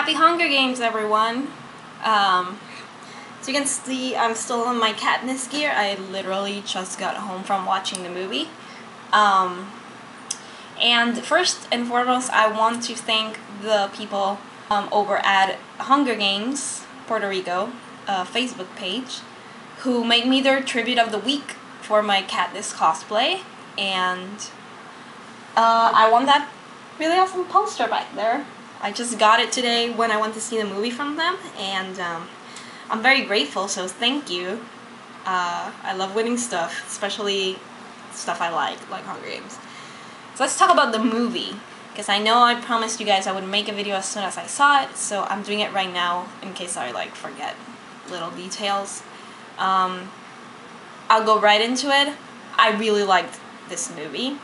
Happy Hunger Games, everyone! So you can see I'm still in my Katniss gear. I literally just got home from watching the movie. And first and foremost, I want to thank the people over at Hunger Games Puerto Rico Facebook page who made me their tribute of the week for my Katniss cosplay. And I won that really awesome poster back there. I just got it today when I went to see the movie from them, and I'm very grateful, so thank you. I love winning stuff, especially stuff I like Hunger Games. So let's talk about the movie, because I know I promised you guys I would make a video as soon as I saw it, so I'm doing it right now in case I forget little details. I'll go right into it. I really liked this movie.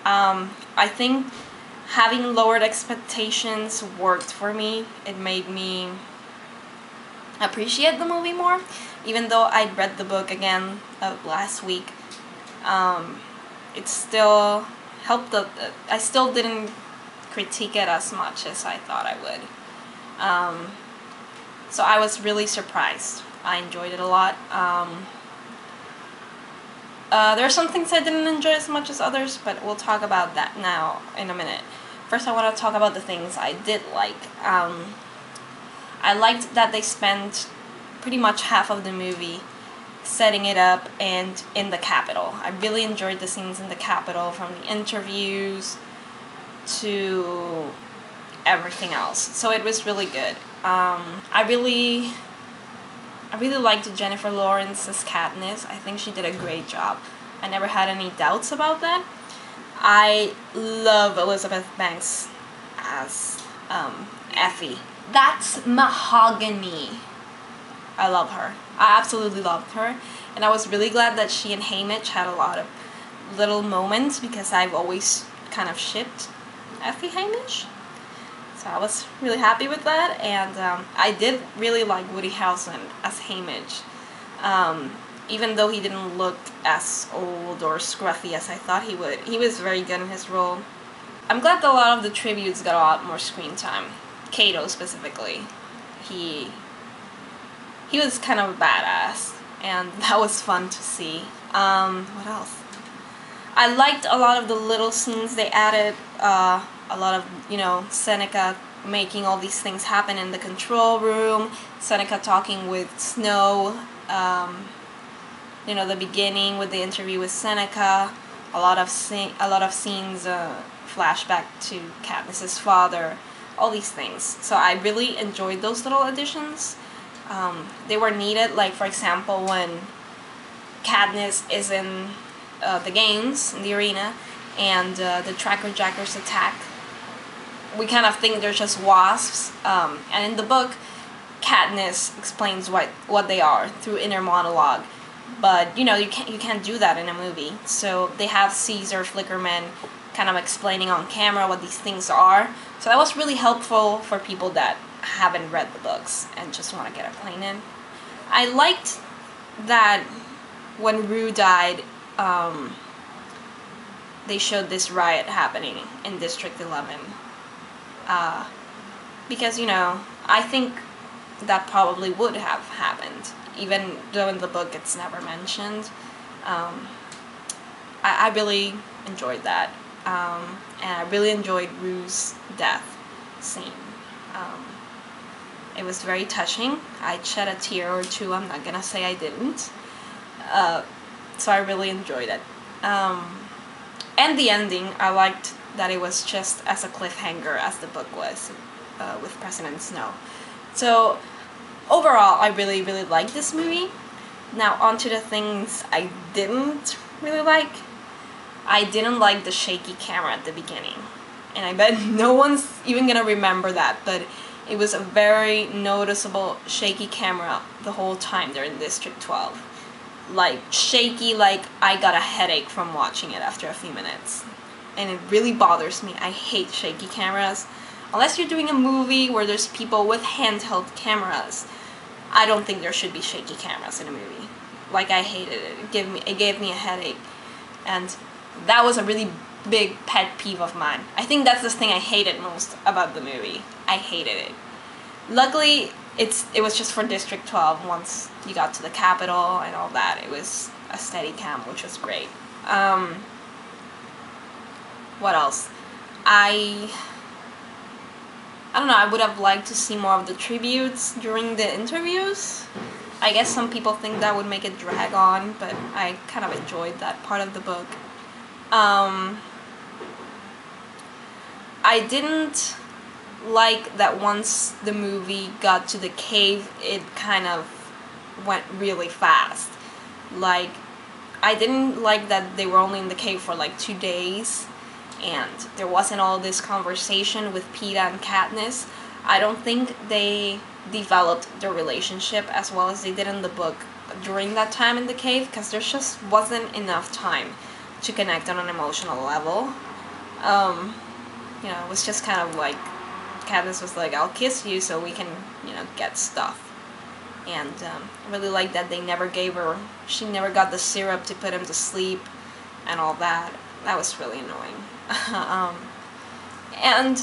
I think having lowered expectations worked for me. It made me appreciate the movie more, even though I'd read the book again last week. It still helped. I still didn't critique it as much as I thought I would. So I was really surprised. I enjoyed it a lot. There are some things I didn't enjoy as much as others, but we'll talk about that now in a minute. First, I want to talk about the things I did like. I liked that they spent pretty much half of the movie setting it up and in the Capitol. I really enjoyed the scenes in the Capitol, from the interviews to everything else. So it was really good. I really liked Jennifer Lawrence's Katniss. I think she did a great job. I never had any doubts about that. I love Elizabeth Banks as Effie. That's mahogany. I love her. I absolutely loved her. And I was really glad that she and Haymitch had a lot of little moments, because I've always kind of shipped Effie Haymitch. So I was really happy with that, and I did really like Woody Harrelson as Haymitch. Even though he didn't look as old or scruffy as I thought he would, he was very good in his role. I'm glad that a lot of the tributes got a lot more screen time. Kato specifically. He was kind of a badass, and that was fun to see. What else? I liked a lot of the little scenes they added. A lot of, Seneca making all these things happen in the control room, Seneca talking with Snow, the beginning with the interview with Seneca, a lot of scenes, flashback to Katniss's father, all these things. So I really enjoyed those little additions. They were needed, for example, when Katniss is in the games, in the arena, and the Tracker Jackers attack. We kind of think they're just wasps, and in the book, Katniss explains what they are through inner monologue. But you can't do that in a movie. So they have Caesar Flickerman kind of explaining on camera what these things are. So that was really helpful for people that haven't read the books and just want to get acquainted. I liked that when Rue died, they showed this riot happening in District 11. Because, I think that probably would have happened, even though in the book it's never mentioned. I really enjoyed that. And I really enjoyed Rue's death scene. It was very touching. I shed a tear or two. I'm not gonna say I didn't. So I really enjoyed it. And the ending, I liked that it was just as a cliffhanger as the book was, with President Snow. So overall, I really, really liked this movie. Now on to the things I didn't really like. I didn't like the shaky camera at the beginning. And I bet no one's even gonna remember that, but it was a very noticeable shaky camera the whole time they're in District 12. Shaky, I got a headache from watching it after a few minutes. And it really bothers me. I hate shaky cameras. Unless you're doing a movie where there's people with handheld cameras, I don't think there should be shaky cameras in a movie. I hated it. It gave me a headache. And that was a really big pet peeve of mine. I think that's the thing I hated most about the movie. I hated it. Luckily, it was just for District 12. Once you got to the capital and all that, it was a steady cam, which was great. What else? I don't know, I would have liked to see more of the tributes during the interviews. I guess some people think that would make it drag on, but I kind of enjoyed that part of the book. I didn't like that once the movie got to the cave, it kind of went really fast. Like, I didn't like that they were only in the cave for like 2 days, and there wasn't all this conversation with Peeta and Katniss. I don't think they developed their relationship as well as they did in the book during that time in the cave, because there just wasn't enough time to connect on an emotional level. You know, it was just kind of like, Katniss was like, I'll kiss you so we can, you know, get stuff. And I really like that they never gave her, she never got the syrup to put him to sleep and all that. That was really annoying. And,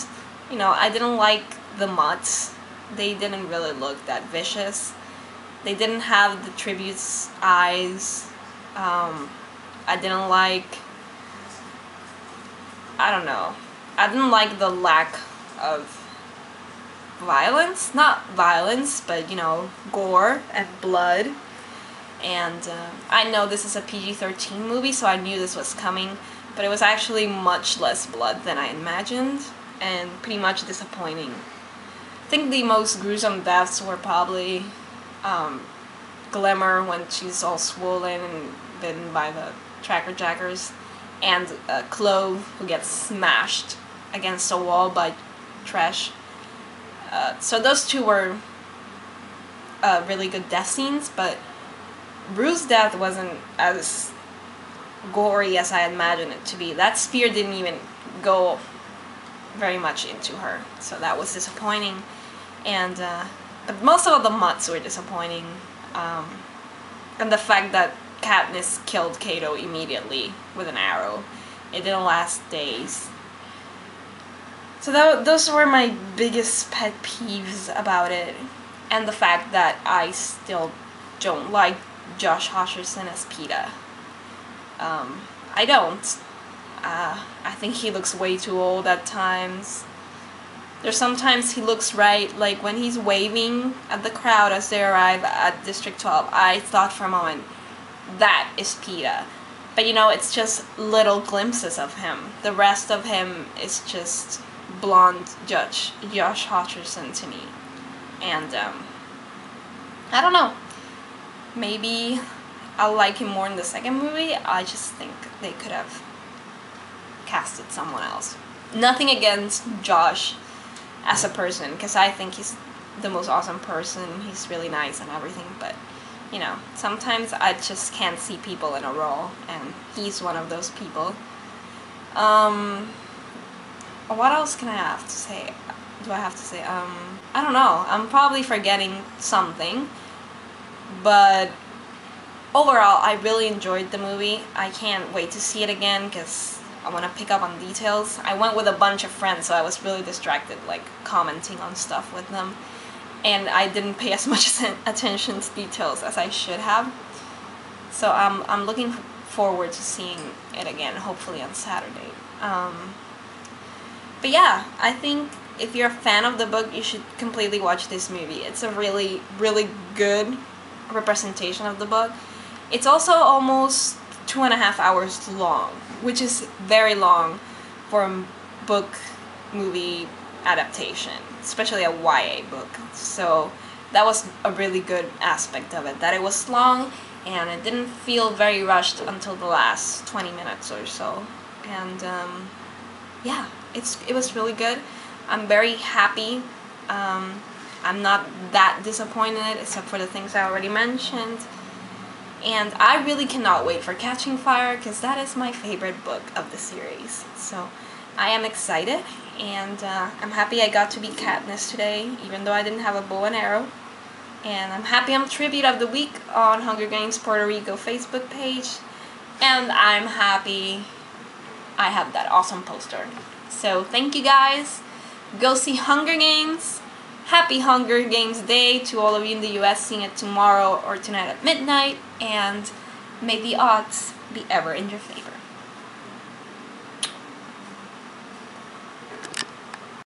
you know, I didn't like the mutts. They didn't really look that vicious. They didn't have the tribute's eyes. I didn't like, I don't know, I didn't like the lack of violence. Not violence, but, you know, gore and blood. And I know this is a PG-13 movie, so I knew this was coming, but it was actually much less blood than I imagined, and pretty much disappointing. I think the most gruesome deaths were probably Glimmer when she's all swollen and bitten by the Tracker Jackers, and Clove, who gets smashed against a wall by Tresh. So those two were really good death scenes, but Rue's death wasn't as gory as I imagined it to be. That spear didn't even go very much into her, so that was disappointing. And but most of the mutts were disappointing, and the fact that Katniss killed Cato immediately with an arrow. It didn't last days. So those were my biggest pet peeves about it, and the fact that I still don't like Josh Hutcherson as Peeta. I don't. I think he looks way too old at times. There's sometimes he looks right, like when he's waving at the crowd as they arrive at District 12, I thought for a moment, that is Peeta. But you know, it's just little glimpses of him. The rest of him is just blonde Josh Hutcherson to me. And, I don't know. Maybe I'll like him more in the second movie. I just think they could have casted someone else. Nothing against Josh as a person, because I think he's the most awesome person. He's really nice and everything, but, you know, sometimes I just can't see people in a role, and he's one of those people. What else can I have to say? Do I have to say? I don't know. I'm probably forgetting something, but overall, I really enjoyed the movie. I can't wait to see it again because I want to pick up on details. I went with a bunch of friends, so I was really distracted, like commenting on stuff with them, and I didn't pay as much attention to details as I should have. So I'm looking forward to seeing it again, hopefully on Saturday. But yeah, I think if you're a fan of the book, you should completely watch this movie. It's a really, really good representation of the book. It's also almost 2.5 hours long, which is very long for a book movie adaptation, especially a YA book. So that was a really good aspect of it, that it was long and it didn't feel very rushed until the last 20 minutes or so. And yeah, it was really good. I'm very happy. I'm not that disappointed, except for the things I already mentioned. And I really cannot wait for Catching Fire, because that is my favorite book of the series. So I am excited, and I'm happy I got to be Katniss today, even though I didn't have a bow and arrow. And I'm happy I'm Tribute of the Week on Hunger Games Puerto Rico Facebook page. And I'm happy I have that awesome poster. So thank you guys. Go see Hunger Games. Have happy Hunger Games Day to all of you in the US seeing it tomorrow or tonight at midnight, and may the odds be ever in your favor.